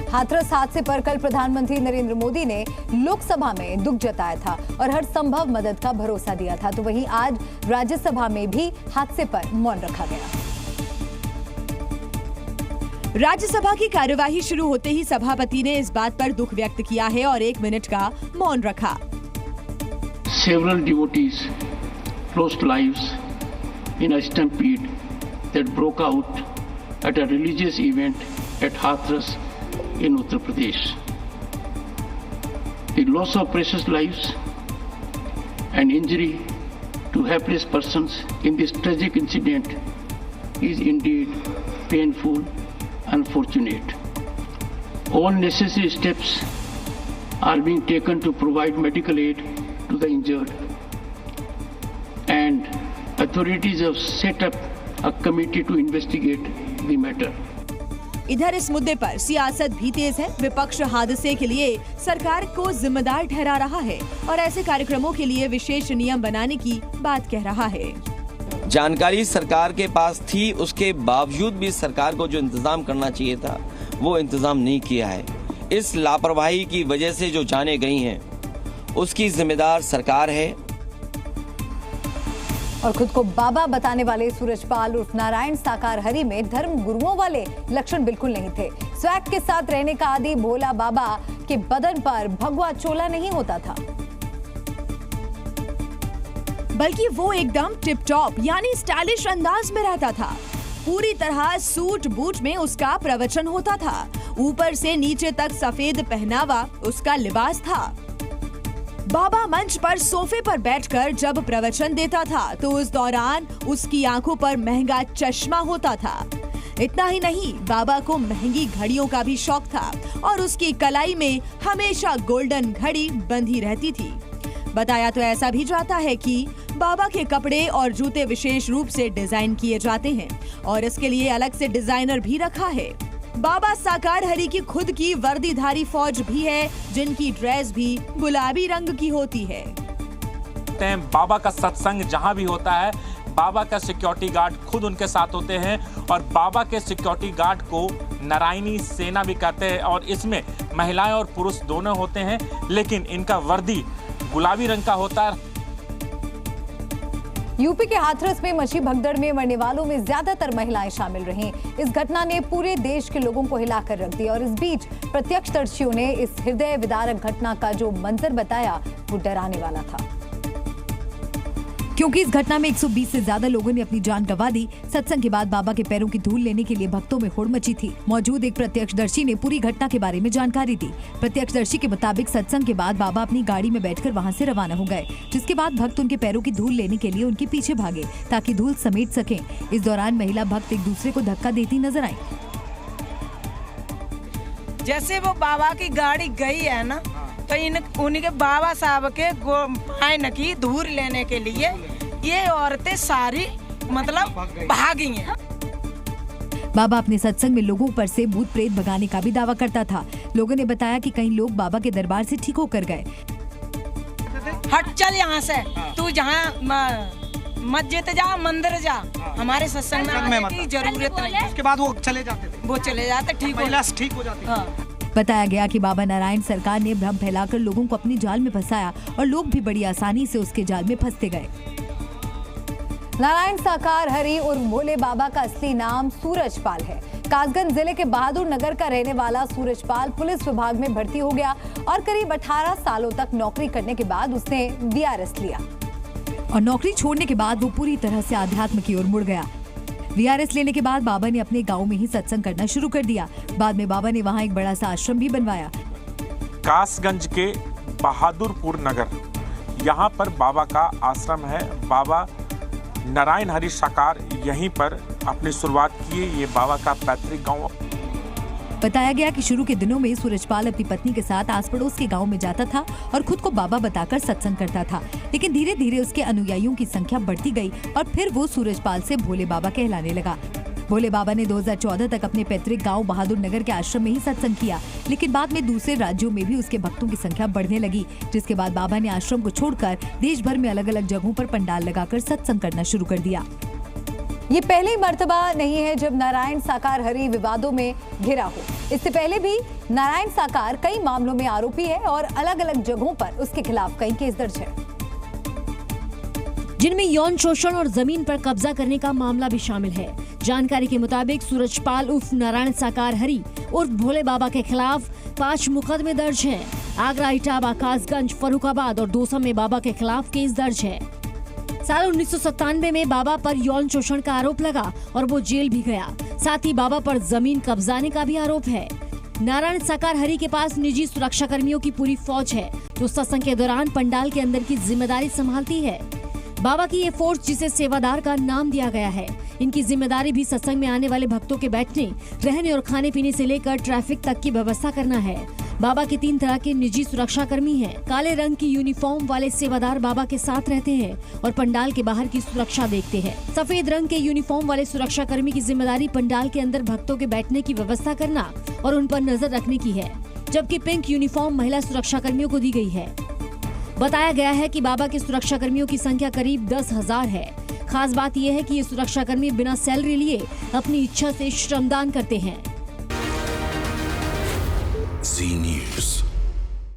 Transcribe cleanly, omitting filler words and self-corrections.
हाथरस हादसे पर कल प्रधानमंत्री नरेंद्र मोदी ने लोकसभा में दुख जताया था और हर संभव मदद का भरोसा दिया था। तो वहीं आज राज्यसभा में भी हादसे पर मौन रखा गया। राज्यसभा की कार्यवाही शुरू होते ही सभापति ने इस बात पर दुख व्यक्त किया है और 1 मिनट का मौन रखा। Several devotees lost lives in a stampede that broke out at a religious event at Hathras in Uttar Pradesh. The loss of precious lives and injury to helpless persons in this tragic incident is indeed painful and unfortunate. All necessary steps are being taken to provide medical aid to the injured, and authorities have set up a committee to investigate the matter. इधर इस मुद्दे पर सियासत भी तेज है। विपक्ष हादसे के लिए सरकार को जिम्मेदार ठहरा रहा है और ऐसे कार्यक्रमों के लिए विशेष नियम बनाने की बात कह रहा है। जानकारी सरकार के पास थी, उसके बावजूद भी सरकार को जो इंतजाम करना चाहिए था वो इंतजाम नहीं किया है। इस लापरवाही की वजह से जो जाने गई हैं उसकी जिम्मेदार सरकार है। और खुद को बाबा बताने वाले सूरजपाल उर्फ नारायण साकार हरि में धर्म गुरुओं वाले लक्षण बिल्कुल नहीं थे। स्वैग के साथ रहने का आदि भोला बाबा के बदन पर भगवा चोला नहीं होता था, बल्कि वो एकदम टिप टॉप यानी स्टाइलिश अंदाज में रहता था। पूरी तरह सूट बूट में उसका प्रवचन होता था। ऊपर से नीचे तक सफेद पहनावा उसका लिबास था। बाबा मंच पर सोफे पर बैठकर जब प्रवचन देता था तो उस दौरान उसकी आंखों पर महंगा चश्मा होता था। इतना ही नहीं, बाबा को महंगी घड़ियों का भी शौक था और उसकी कलाई में हमेशा गोल्डन घड़ी बंधी रहती थी। बताया तो ऐसा भी जाता है कि बाबा के कपड़े और जूते विशेष रूप से डिजाइन किए जाते हैं और इसके लिए अलग से डिजाइनर भी रखा है। बाबा साकार हरि की खुद की वर्दीधारी फौज भी है, जिनकी ड्रेस भी गुलाबी रंग की होती है। बाबा का सत्संग जहां भी होता है, बाबा का सिक्योरिटी गार्ड खुद उनके साथ होते हैं और बाबा के सिक्योरिटी गार्ड को नारायणी सेना भी कहते हैं और इसमें महिलाएं और पुरुष दोनों होते हैं, लेकिन इनका वर्दी गुलाबी रंग का होता है। यूपी के हाथरस में मची भगदड़ में मरने वालों में ज्यादातर महिलाएं शामिल रहीं। इस घटना ने पूरे देश के लोगों को हिलाकर रख दिया और इस बीच प्रत्यक्षदर्शियों ने इस हृदय विदारक घटना का जो मंजर बताया वो डराने वाला था, क्योंकि इस घटना में 120 से ज्यादा लोगों ने अपनी जान गंवा दी। सत्संग के बाद बाबा के पैरों की धूल लेने के लिए भक्तों में होड़ मची थी। मौजूद एक प्रत्यक्षदर्शी ने पूरी घटना के बारे में जानकारी दी। प्रत्यक्षदर्शी के मुताबिक सत्संग के बाद बाबा अपनी गाड़ी में बैठकर वहां से रवाना हो गए, जिसके बाद भक्त उनके पैरों की धूल लेने के लिए उनके पीछे भागे ताकि धूल समेट सकें। इस दौरान महिला भक्त एक दूसरे को धक्का देती नजर आई। जैसे वो बाबा की गाड़ी गई है ना, तो उनके बाबा साहब के पायन की धूल लेने के लिए ये औरतें सारी मतलब भागी हैं। बाबा अपने सत्संग में लोगों पर से भूत प्रेत भगाने का भी दावा करता था। लोगों ने बताया कि कई लोग बाबा के दरबार से ठीक होकर गए। हट चल यहाँ से, तू जहाँ मस्जिद जा, मंदिर जा, हमारे सत्संग में आने की जरूरत नहीं। उसके बाद वो चले जाते थे, ठीक हो जाते। बताया गया कि बाबा नारायण सरकार ने भ्रम फैलाकर लोगों को अपनी जाल में फंसाया और लोग भी बड़ी आसानी से उसके जाल में फंसते गए। नारायण साकार हरि और भोले बाबा का असली नाम सूरजपाल है। कासगंज जिले के बहादुर नगर का रहने वाला सूरजपाल पुलिस विभाग में भर्ती हो गया और करीब 18 सालों तक नौकरी करने के बाद उसने VRS लिया और नौकरी छोड़ने के बाद वो पूरी तरह से आध्यात्म की ओर मुड़ गया। VRS लेने के बाद बाबा ने अपने गांव में ही सत्संग करना शुरू कर दिया। बाद में बाबा ने वहां एक बड़ा सा आश्रम भी बनवाया। कासगंज के बहादुरपुर नगर, यहाँ पर बाबा का आश्रम है। बाबा नारायण हरि साकार यहीं पर अपनी शुरुआत की। ये बाबा का पैतृक गांव। बताया गया कि शुरू के दिनों में सूरजपाल अपनी पत्नी के साथ आस पड़ोस के गांव में जाता था और खुद को बाबा बताकर सत्संग करता था, लेकिन धीरे धीरे उसके अनुयायियों की संख्या बढ़ती गई और फिर वो सूरजपाल से भोले बाबा कहलाने लगा। भोले बाबा ने 2014 तक अपने पैतृक गांव बहादुर नगर के आश्रम में ही सत्संग किया, लेकिन बाद में दूसरे राज्यों में भी उसके भक्तों की संख्या बढ़ने लगी, जिसके बाद बाबा ने आश्रम को छोड़कर देश भर में अलग अलग जगहों पर पंडाल लगाकर सत्संग करना शुरू कर दिया। ये पहली मर्तबा नहीं है जब नारायण साकार हरि विवादों में घिरा हो। इससे पहले भी नारायण साकार कई मामलों में आरोपी है और अलग अलग जगहों पर उसके खिलाफ कई केस दर्ज है, जिनमें यौन शोषण और जमीन पर कब्जा करने का मामला भी शामिल है। जानकारी के मुताबिक सूरजपाल उर्फ नारायण साकार हरि उर्फ भोले बाबा के खिलाफ 5 मुकदमे दर्ज हैं। आगरा, इटावा, कासगंज, फर्रुखाबाद और दौसा में बाबा के खिलाफ केस दर्ज है। साल 1997 में बाबा पर यौन शोषण का आरोप लगा और वो जेल भी गया। साथ ही बाबा पर जमीन कब्जाने का भी आरोप है। नारायण साकार हरि के पास निजी सुरक्षा कर्मियों की पूरी फौज है जो सत्संग के दौरान पंडाल के अंदर की जिम्मेदारी संभालती है। बाबा की ये फोर्स, जिसे सेवादार का नाम दिया गया है, इनकी जिम्मेदारी भी सत्संग में आने वाले भक्तों के बैठने, रहने और खाने पीने से लेकर ट्रैफिक तक की व्यवस्था करना है। बाबा के 3 तरह के निजी सुरक्षा कर्मी हैं। काले रंग की यूनिफॉर्म वाले सेवादार बाबा के साथ रहते हैं और पंडाल के बाहर की सुरक्षा देखते हैं। सफेद रंग के यूनिफॉर्म वाले सुरक्षा कर्मी की जिम्मेदारी पंडाल के अंदर भक्तों के बैठने की व्यवस्था करना और उन पर नजर रखने की है, जबकि पिंक यूनिफॉर्म महिला सुरक्षा कर्मियों को दी गई है। बताया गया है कि बाबा के सुरक्षा कर्मियों की संख्या करीब 10,000 है। खास बात यह है कि ये सुरक्षा कर्मी बिना सैलरी लिए अपनी इच्छा से श्रमदान करते हैं। Z News।